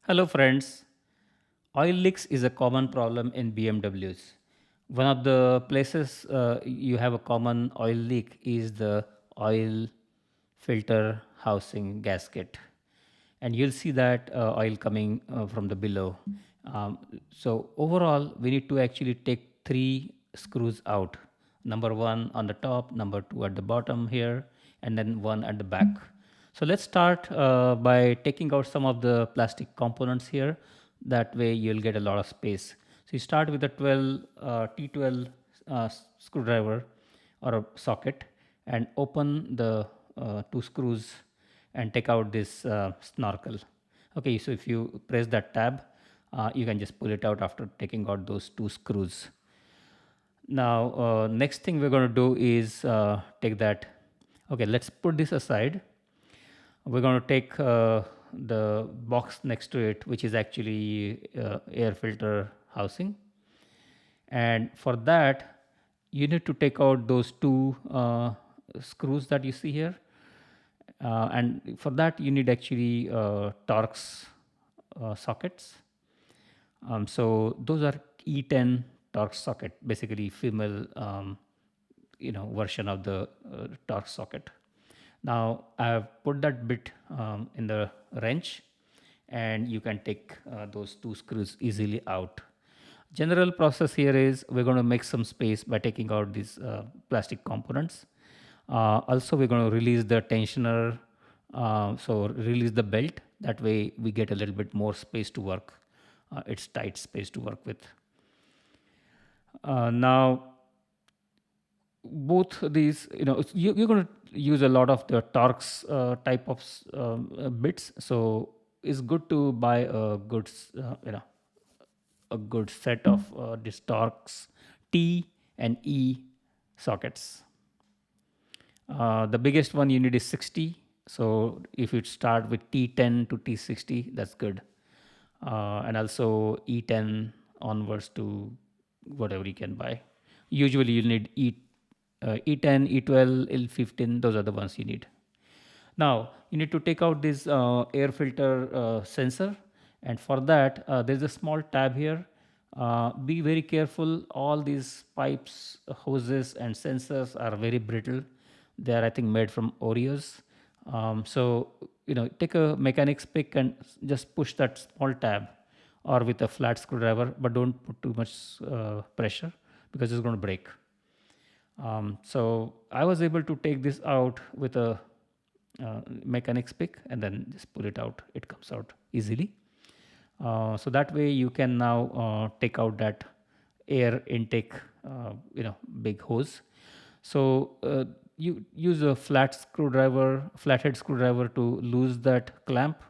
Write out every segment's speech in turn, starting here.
Hello friends. Oil leaks is a common problem in BMWs. One of the places you have a common oil leak is the oil filter housing gasket. And you'll see that oil coming from the below. Um, so overall, we need to actually take three screws out. Number one on the top, number two at the bottom here, and then one at the back. So let's start by taking out some of the plastic components here. That way you'll get a lot of space. So you start with a 12 T12 screwdriver or a socket and open the two screws and take out this snorkel. Okay, so if you press that tab, you can just pull it out after taking out those two screws. Now, next thing we're going to do is take that. Okay, let's put this aside. We're going to take the box next to it, which is actually air filter housing. And for that, you need to take out those two screws that you see here. And for that, you need actually Torx sockets. So those are E10 Torx socket, basically female, version of the Torx socket. Now I have put that bit in the wrench, and you can take those two screws easily out. General process here is we're going to make some space by taking out these plastic components. Also, we're going to release the tensioner, so release the belt. That way, we get a little bit more space to work. It's tight space to work with. Now, both these, you're going to use a lot of the Torx type of bits. So it's good to buy a good set of these Torx T and E sockets. The biggest one you need is 60. So if you start with T10 to T60, that's good. And also E10 onwards to whatever you can buy. Usually you need E10, E12, E15. Those are the ones you need. Now you need to take out this air filter sensor, and for that there's a small tab here. Be very careful. All these pipes, hoses, and sensors are very brittle. They are, I think, made from Oreos. So take a mechanic's pick and just push that small tab, or with a flat screwdriver, but don't put too much pressure because it's going to break. So I was able to take this out with a mechanic's pick and then just pull it out. It comes out easily. So that way you can now take out that air intake, big hose. So you use a flathead screwdriver to lose that clamp,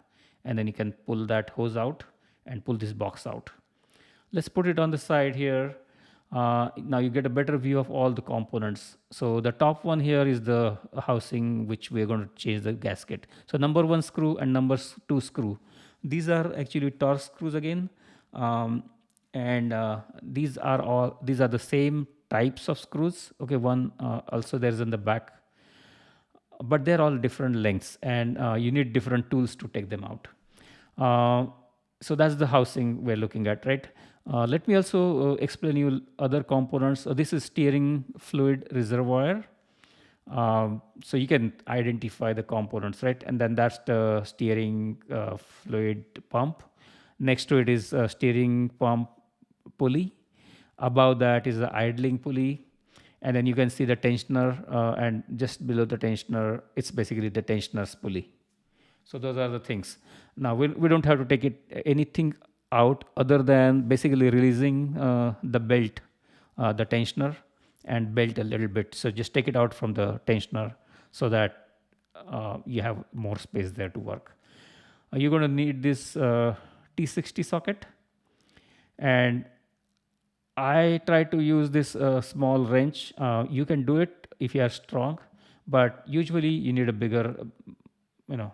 and then you can pull that hose out and pull this box out. Let's put it on the side here. Now you get a better view of all the components. So the top one here is the housing, which we're going to change the gasket. So number one screw and number two screw. These are actually Torx screws again. And these are the same types of screws. Okay, one also there's in the back, but they're all different lengths, and you need different tools to take them out. So that's the housing we're looking at, right? Let me also explain you other components. This is steering fluid reservoir. So you can identify the components, right? And then that's the steering fluid pump. Next to it is a steering pump pulley. Above that is the idling pulley. And then you can see the tensioner, and just below the tensioner, it's basically the tensioner's pulley. So those are the things. Now we don't have to take anything out other than basically releasing the belt, the tensioner, and belt a little bit. So just take it out from the tensioner so that you have more space there to work. You're going to need this T60 socket, and I try to use this small wrench. You can do it if you are strong, but usually you need a you know,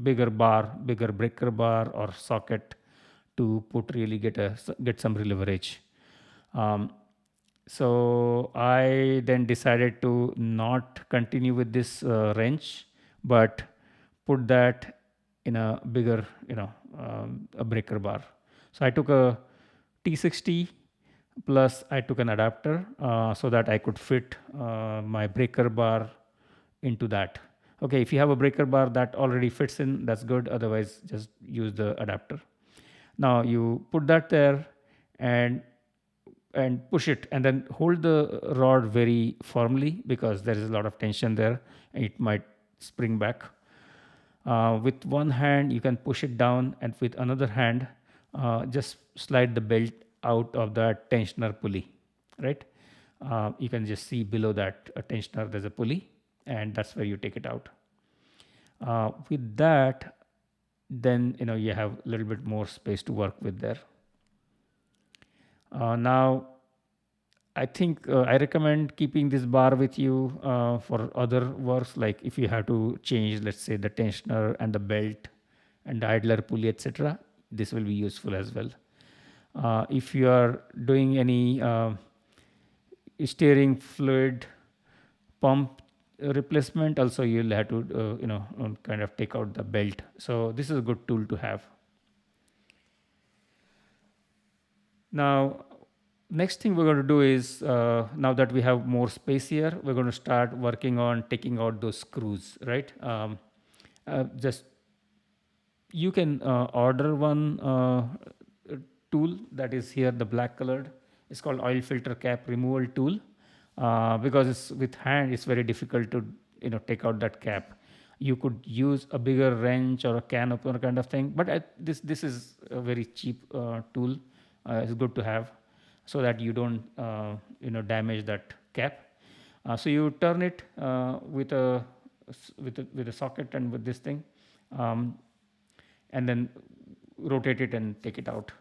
bigger breaker bar or socket to get some leverage. Um, so I then decided to not continue with this wrench, but put that in a bigger, a breaker bar. So I took a T60 plus I took an adapter so that I could fit my breaker bar into that. Okay, if you have a breaker bar that already fits in, that's good. Otherwise, just use the adapter. Now you put that there and push it, and then hold the rod very firmly because there is a lot of tension there and it might spring back. With one hand you can push it down, and with another hand just slide the belt out of that tensioner pulley, right? You can just see below that tensioner there's a pulley, and that's where you take it out. With that, then you have a little bit more space to work with there. Now I think I recommend keeping this bar with you for other works, like if you have to change, let's say, the tensioner and the belt and the idler pulley, etc. This will be useful as well. If you are doing any steering fluid pump replacement, also you'll have to kind of take out the belt. So this is a good tool to have. Now next thing we're going to do is, now that we have more space here, we're going to start working on taking out those screws, right? Just you can order one tool that is here, the black colored. It's called oil filter cap removal tool, because it's with hand, it's very difficult to take out that cap. You could use a bigger wrench or a can opener kind of thing, but this is a very cheap tool. It's good to have, so that you don't damage that cap. So you turn it with a socket and with this thing, and then rotate it and take it out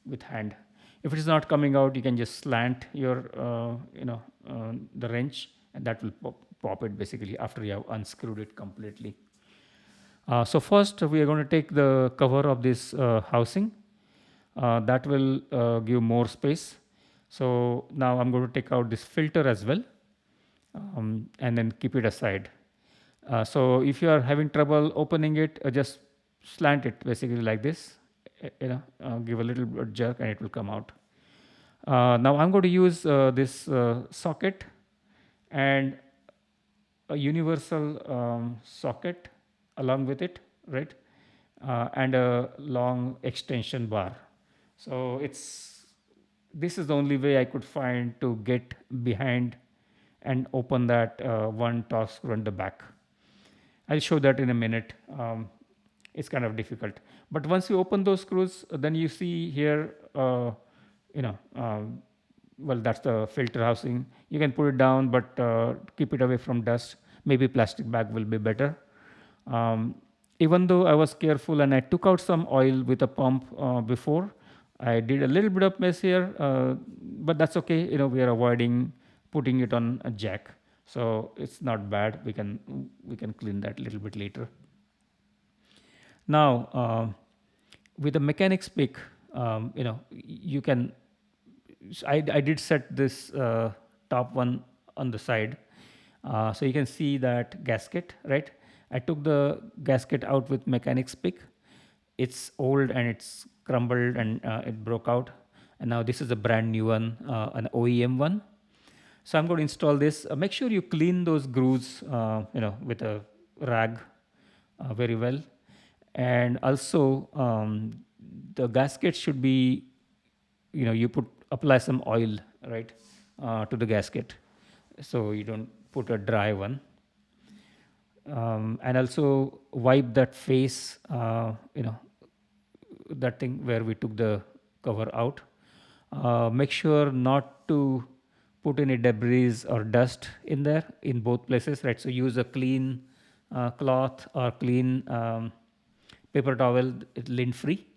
with hand. If it is not coming out, you can just slant your the wrench, and that will pop it basically after you have unscrewed it completely. So first we are going to take the cover of this housing. That will give more space. So now I'm going to take out this filter as well, and then keep it aside. So if you are having trouble opening it, just slant it basically like this, give a little jerk and it will come out. Now I'm going to use this socket and a universal socket along with it, right? And a long extension bar. So this is the only way I could find to get behind and open that one torque screw in the back. I'll show that in a minute. It's kind of difficult, but once you open those screws, then you see here, well, that's the filter housing. You can put it down, but keep it away from dust. Maybe plastic bag will be better. Even though I was careful and I took out some oil with a pump before, I did a little bit of mess here, but that's okay. We are avoiding putting it on a jack, so it's not bad. We can clean that a little bit later. Now, with a mechanics pick, you can. I did set this top one on the side, so you can see that gasket, right? I took the gasket out with mechanics pick. It's old and it's crumbled and it broke out, and now this is a brand new one, an OEM one. So I'm going to install this. Make sure you clean those grooves with a rag very well, and also the gasket should be, you apply some oil, right, to the gasket, so you don't put a dry one. And also wipe that face, that thing where we took the cover out. Make sure not to put any debris or dust in there in both places, right? So use a clean cloth or clean paper towel, lint free,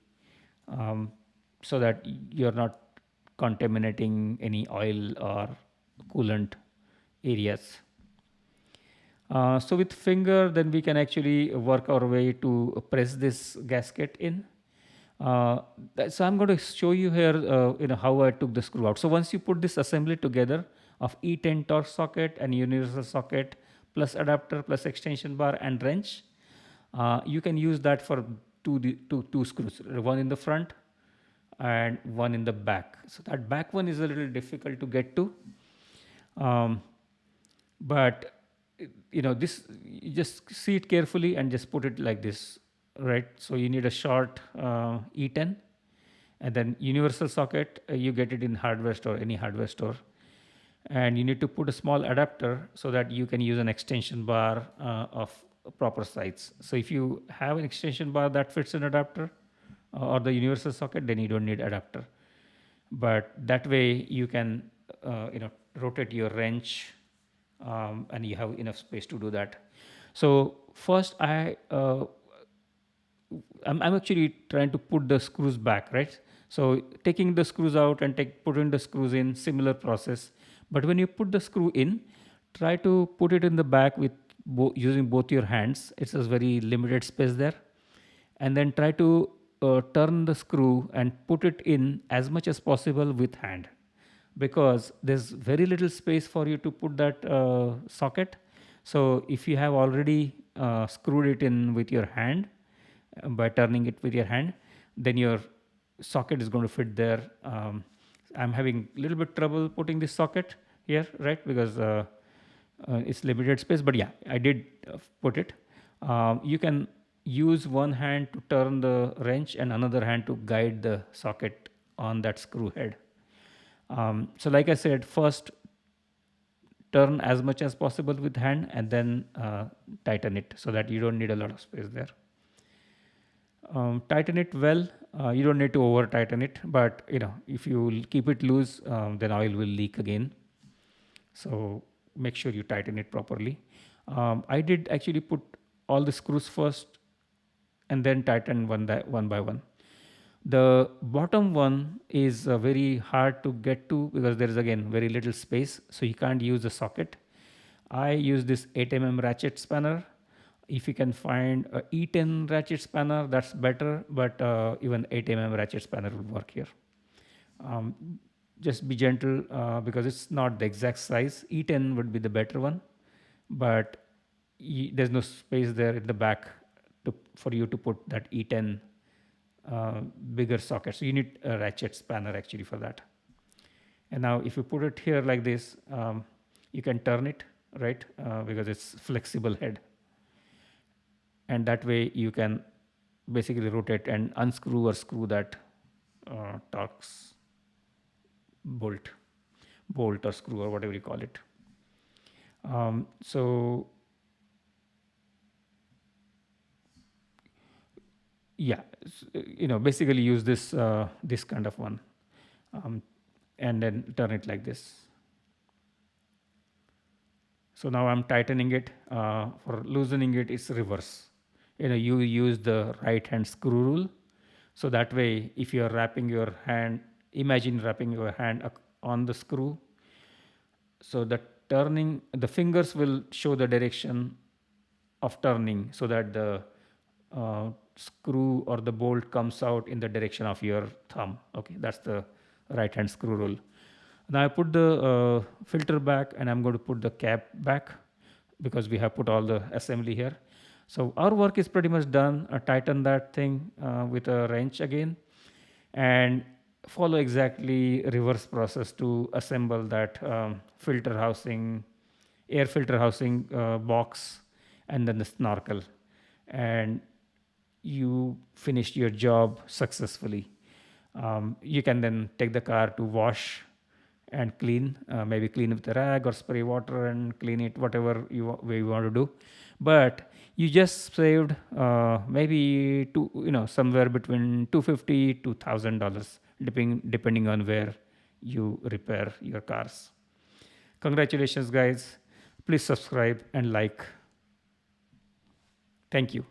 so that you're not contaminating any oil or coolant areas. So with finger, then we can actually work our way to press this gasket in. So I'm going to show you here, how I took the screw out. So once you put this assembly together of E10 torque socket and universal socket plus adapter plus extension bar and wrench, you can use that for two screws, one in the front and one in the back. So that back one is a little difficult to get to. Um, but this, you just see it carefully and just put it like this, right? So you need a short E10, and then universal socket, you get it in hardware store, any hardware store. And you need to put a small adapter so that you can use an extension bar of proper size. So if you have an extension bar that fits an adapter or the universal socket, then you don't need adapter. But that way you can rotate your wrench, and you have enough space to do that. So first I'm actually trying to put the screws back, right? So taking the screws out and putting the screws in, similar process. But when you put the screw in, try to put it in the back with using both your hands. It's a very limited space there. And then try to turn the screw and put it in as much as possible with hand, because there's very little space for you to put that socket. So if you have already screwed it in with your hand, by turning it with your hand, then your socket is going to fit there. I'm having a little bit trouble putting this socket here, right? Because it's limited space, but yeah, I did put it. You can use one hand to turn the wrench and another hand to guide the socket on that screw head. So like I said, first turn as much as possible with hand, and then tighten it so that you don't need a lot of space there. Tighten it well. You don't need to over tighten it, but if you keep it loose, then oil will leak again. So make sure you tighten it properly. I did actually put all the screws first and then tighten one by one. The bottom one is very hard to get to because there is again very little space, so you can't use the socket. I use this 8mm ratchet spanner. If you can find a E10 ratchet spanner, that's better, but even 8mm ratchet spanner will work here. Just be gentle because it's not the exact size. E10 would be the better one, but there's no space there in the back for you to put that E10 bigger socket. So you need a ratchet spanner actually for that. And now if you put it here like this, you can turn it, right? Because it's flexible head. And that way you can basically rotate and unscrew or screw that Torx bolt or screw or whatever you call it. So yeah, basically use this this kind of one, and then turn it like this. So now I'm tightening it. For loosening it, it's reverse. You use the right hand screw rule. So that way, if you're wrapping your hand, imagine wrapping your hand on the screw. So the fingers will show the direction of turning so that the screw or the bolt comes out in the direction of your thumb. Okay, that's the right hand screw rule. Now I put the filter back, and I'm going to put the cap back because we have put all the assembly here. So our work is pretty much done. Tighten that thing with a wrench again, and follow exactly reverse process to assemble that filter housing, air filter housing box, and then the snorkel. And you finished your job successfully. You can then take the car to wash and clean, maybe clean with a rag or spray water and clean it, whatever way you want to do. But you just saved maybe somewhere between $250 to $1,000, depending on where you repair your cars. Congratulations, guys. Please subscribe and like. Thank you.